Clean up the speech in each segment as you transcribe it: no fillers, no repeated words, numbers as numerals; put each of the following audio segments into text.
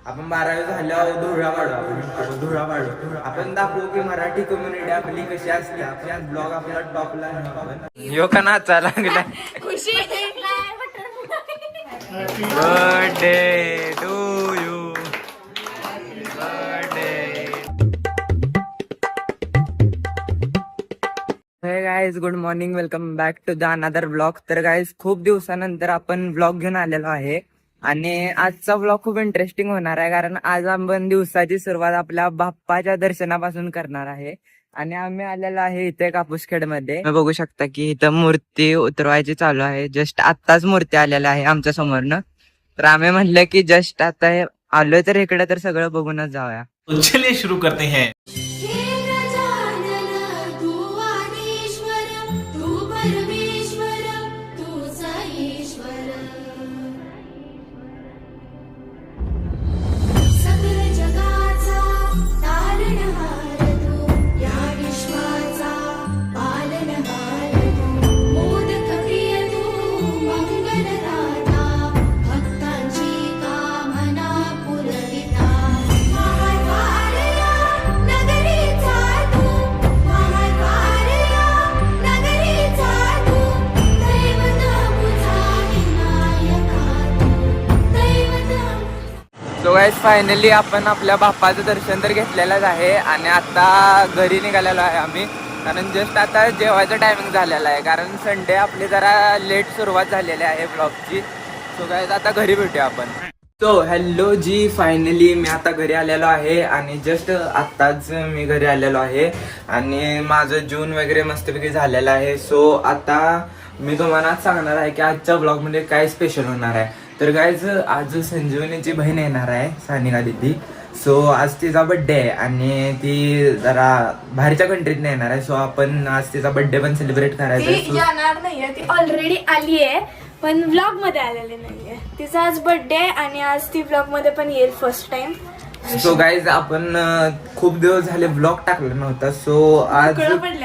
आपण 12वी झाल्यावर धुळा पाडू, आपण धुळा पाडू. आपण दाखवू की मराठी कम्युनिटी आपली कशी असते. आपल्या ब्लॉग आपला टॉपला यो का नाचा लागला. Birthday to you, birthday. Hey guys, good morning, welcome back to the another blog. तर गाईज, खूप दिवसानंतर आपण ब्लॉग घेऊन आलेलो आहे आणि आजचा ब्लॉग खूप इंटरेस्टिंग होणार आहे, कारण आज आपण दिवसाची सुरुवात आपल्या बाप्पाच्या दर्शनापासून करणार आहे. आणि आम्ही आलेलो आहे इथे कापूसखेड मध्ये. बघू शकता की इथं मूर्ती उतरवायची चालू आहे. जस्ट आत्ताच मूर्ती आलेला आहे आमच्या समोरनं. तर आम्ही म्हणलं की जस्ट आता आलोय तर इकडे तर सगळं बघूनच जाऊया. चलिए शुरू करते हैं. सो गाईज, फायनली आपण आपल्या बाप्पाचं दर्शन तर घेतलेलंच आहे आणि आता घरी निघालेलो आहे आम्ही, कारण जस्ट आता जेवायचं टायमिंग झालेलं आहे, कारण संडे आपली जरा लेट सुरुवात झालेली आहे ब्लॉगची. सो गाईज, आता घरी भेटूया आपण. सो हॅलो जी, फायनली मी आता घरी आलेलो आहे आणि जस्ट आत्ताच मी घरी आलेलो आहे आणि माझं जून वगैरे मस्तपैकी झालेलं आहे. सो आता मी तुम्हाला सांगणार आहे की आजच्या ब्लॉगमध्ये काय स्पेशल होणार आहे. तर गाईज, आज संजीवनीची बहीण येणार आहे, सानिका दीदी. सो आज तिचा बड्डे आहे आणि ती जरा बाहेरच्या कंट्रीत येणार आहे. सो आपण आज तिचा बड्डे पण सेलिब्रेट करायचा आहे. येणार नाहीये, ती ऑलरेडी आली आहे पण व्लॉग मध्ये आलेली नाहीये. तिचा आज बर्थडे आणि आज ती व्लॉग मध्ये पण येईल फर्स्ट टाइम. सो गाईज, आपण खूप दिवस झाले व्लॉग टाकला नव्हता. सो आज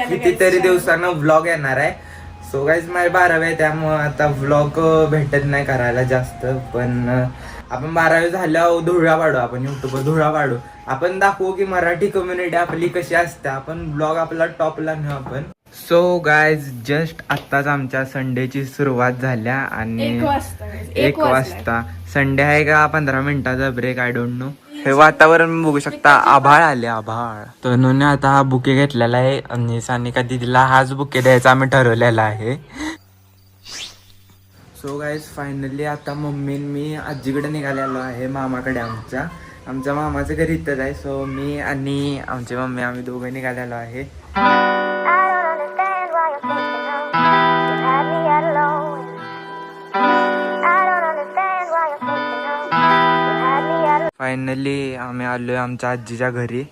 कितीतरी दिवसानं व्लॉग येणार आहे. सो गाईज, माझी 12वी आहे त्यामुळं आता व्लॉग भेटत नाही करायला जास्त, पण आपण 12वी झाल्यावर धुळा पाडू, आपण युट्यूबवर धुळा पाडू. आपण दाखवू की मराठी कम्युनिटी आपली कशी असते. आपण ब्लॉग आपला टॉपला नेऊ आपण. सो गाईज, जस्ट आत्ताच आमच्या संडेची सुरुवात झाल्या आणि 1 वाजता संडे आहे का 15 मिनिटाचा ब्रेक, आय डोंट नो. हे वातावरण बघू शकता, आभाळ आले, आभाळ. तनुने आता हा बुके घेतलेला आहे आणि सानिका दीदीला हाच बुके द्यायचा आम्ही ठरवलेला आहे. सो गाईज, फायनली आता मम्मी मी आजीकडे निघालेलो आहे, मामाकडे. आमच्या मामाचं घर इथंच आहे. सो मी आणि आमची मम्मी आम्ही दोघं निघालेलो आहे. फायनली आम्ही आलोय आमच्या आजीच्या घरी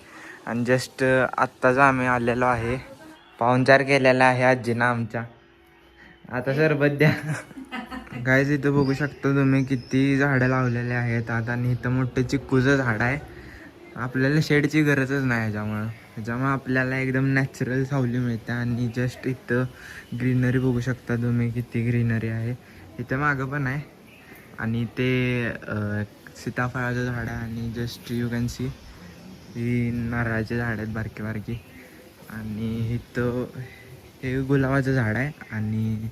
आणि जस्ट आत्ताच आम्ही आलेलो आहे. पाहुणचार केलेला आहे आजीनं आमच्या. आता सरबत द्या. गाईज, इथं बघू शकता तुम्ही किती झाडं लावलेले आहेत आता, आणि इथं मोठं चिक्कूचं झाड आहे. आपल्याला शेडची गरजच नाही ह्याच्यामुळे आपल्याला एकदम नॅचरल सावली मिळते. आणि जस्ट इथं ग्रीनरी बघू शकता तुम्ही, किती ग्रीनरी आहे. इथं मागं पण आहे आणि ते सीताफळाचं झाड आहे आणि जस्ट यू कॅन सी ही नारळाचे झाड आहेत बारकी बारकी. आणि इथं हे गुलाबाचं झाड आहे आणि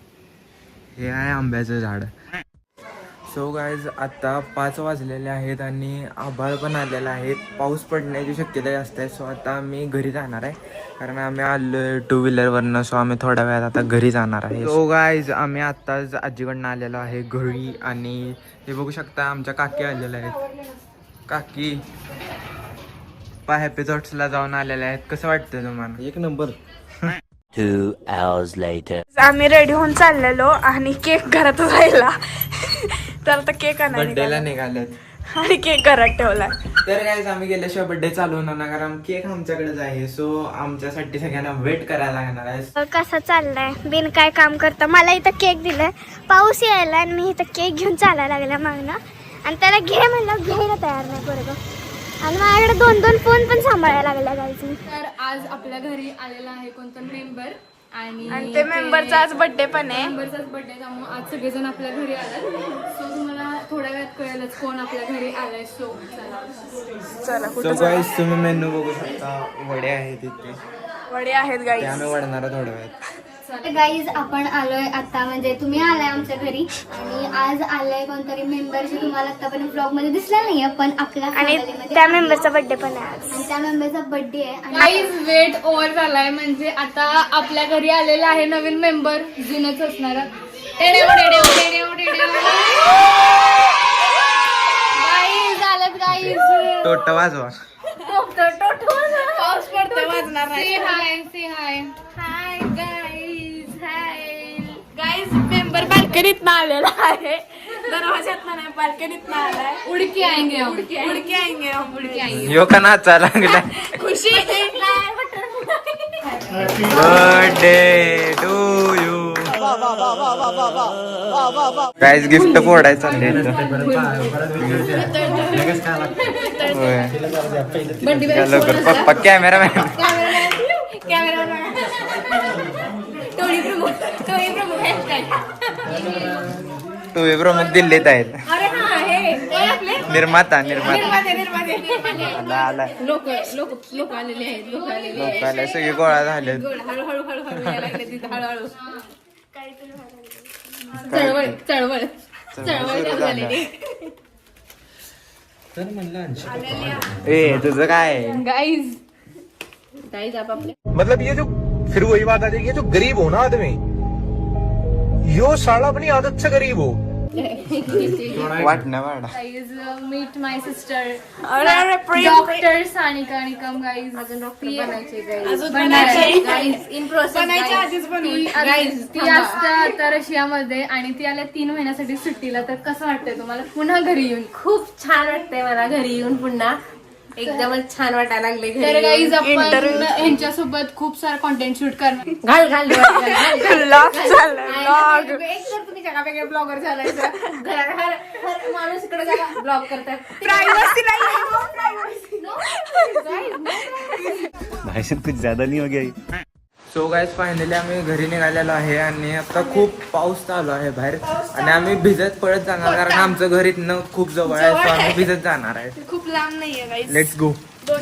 हे आहे आंब्याचं झाड. सो गाईज, आता 5 वाजलेले आहेत आणि आभाळ पण आलेला आहे, पाऊस पडण्याची शक्यता जास्त आहे. सो आता आम्ही घरी जाणार आहे, कारण आम्ही आलो 2 व्हीलरवरनं. सो आम्ही थोड्या वेळात आता घरी जाणार आहे. सो गाईज, आम्ही आत्ताच आजीकडनं आलेलो आहे घरी आणि हे बघू शकता आमच्या काकी आलेल्या आहेत. काकी हॅपी थॉट्सला जाऊन आलेल्या आहेत. कसं वाटतं तुम्हाला? 1 नंबर. 2 hours later. आम्ही रेडी होऊन चाललेलो आणि केक घरात राहिला तर आता केक बड्डेला निघालेत आणि केक घरात ठेवला. तर गाईज, आम्ही गेल्याशिवाय बड्डे चालू होणार ना, कारण केक आमच्याकडेच आहे. सो आमच्यासाठी सगळ्यांना वेट करायला लागणार आहे. कसं चाललंय बिन काय काम करतं. मला इथं केक दिलाय, पाऊस यायला आणि मी इथं केक घेऊन चालायला लागला मागणं, आणि त्याला घे म्हणलं घ्यायला तयार नाही बरोबर. आणि माझ्याकडे 2 फोन पण सांभाळायला लागल्या गायचं. तर आज आपल्या घरी आलेला आहे कोणता मेंबर, आणि ते मेंबरचा आज बर्थडे पण आहे. मेंबरचाच बर्थडे त्यामुळे आज सगळेजण आपल्या घरी आलात. सो तुम्हाला थोड्या वेळात कळेलच कोण आपल्या घरी आलाय. सो चला चला सो गाईस तुम्ही मेनू बघू शकता. वडे आहेत इथे, वडे आहेत ते गाईज. आम्ही वडणार आहे थोड्या वेळात. गाईज आपण आलोय आता, म्हणजे तुम्ही आलाय आमच्या घरी आणि आज आलाय कोणतरी मेंबर जे तुम्हाला आतापर्यंत ब्लॉग मध्ये दिसला नाहीये, पण आपल्या आणि family त्या मेंबरचा बर्थडे पण आहे आज. आणि त्या मेंबरचा बर्थडे आहे आणि गाईज वेट ओव्हर झालाय. म्हणजे आता आपल्या घरी आलेला आहे नवीन मेंबर, जुनच असणार. गाईज आलत गाईज. टोट वाजवा. पाऊस पडतोय वाजणार नाही. Say hi say hi. Hi guys. Hi guys. Member बाल्कनीत ना आलेला आहे. दरवाज्यात नाही, बाल्कनीत ना आलाय. उडकी आएंगे हम. उडके आएंगे हम. उडके आएंगे. यो का नाचा लागला. Khushi. Birthday to you. Guys gift फोडायचं चाललंय इथं. होय. या लवकर पप्पा कॅमेरामॅन. तुम्ही प्रमुख दिल्लीत आहेत. निर्माता आला लोक आलेले आहेत. लोक आले सगळे गोळा झाले. हळूहळू यायला लागले तिथं हळूहळू. चळवळ चालू झालेली. ए तुझं काय गाईज आपापले मतलब ये जो फिर वही बात आ जाएगी, ये जो गरीब हो ना आदमी, यो साला अपनी आदत से गरीब हो. वाटणं वाडा. गाईज मीट माय सिस्टर अरे डॉक्टर सानिका निकम. गाईज अजून डॉक्टर बनायचे गाईज इन प्रोसेस. बनायच्या आधीच गाईज ती असते आता रशियामध्ये आणि ती आल्या 3 महिन्यासाठी सुट्टीला. तर कसं वाटतंय तुम्हाला पुन्हा घरी येऊन? खूप छान वाटतंय मला घरी येऊन पुन्हा. एकदमच छान वाटायला लागले घरी तर येऊन. गाईज आपण यांच्यासोबत खूप सारा कॉन्टेंट शूट करणार. घाल घाल ब्लॉग चाललाय. ब्लॉग. एकदम तुम्ही जगावेगळे ब्लॉगर झालायचं. घरात हर माणूस इकडे ब्लॉग करतात. प्रायव्हसी नाही. कुछ ज्यादा नहीं हो गया. सो गाईज फायनली आम्ही घरी निघालेलो आहे आणि आता खूप पाऊस चालू आहे बाहेर आणि आम्ही भिजत पळत जाणार कारण आमचं घर इथनं खूप जवळ आहे. सो आम्ही भिजत जाणार आहे. खूप लांब नाहीये गाईज. Let's go.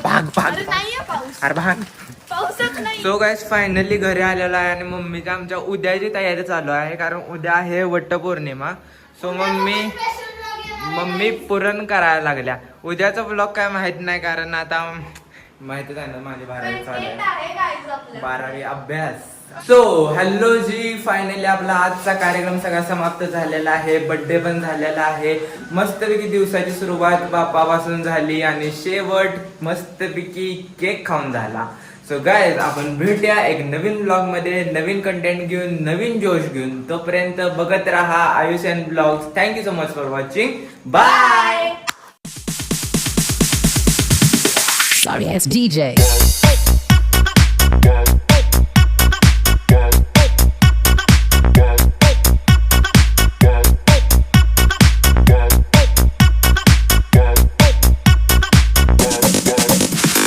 भाग भाग नाहीये पाऊस. अरे भाग. पाऊसच नाही. सो गाईज फायनली घरी आलेलो आहे आणि मम्मीच्या आमच्या उद्याची तयारी चालू आहे कारण उद्या आहे वटपौर्णिमा. सो मम्मी पुरण करायला लागल्या. उद्याचा ब्लॉग काय माहित नाही कारण आता माहितच आहे ना माझी 12वी चालू आहे. 12वी अभ्यास. सो हॅलो जी, फायनली आपला आजचा कार्यक्रम सगळा समाप्त झालेला आहे. बर्थडे पण झालेला आहे. मस्तपैकी दिवसाची सुरुवात बाप्पापासून झाली आणि शेवट मस्तपैकी केक खाऊन झाला. सो गाईज आपण भेटूया एक नवीन ब्लॉग मध्ये नवीन कंटेंट घेऊन नवीन जोश घेऊन. तोपर्यंत बघत राहा आयुष्यान blogs. Thank you so much for watching. Bye. Sorry, it's DJ.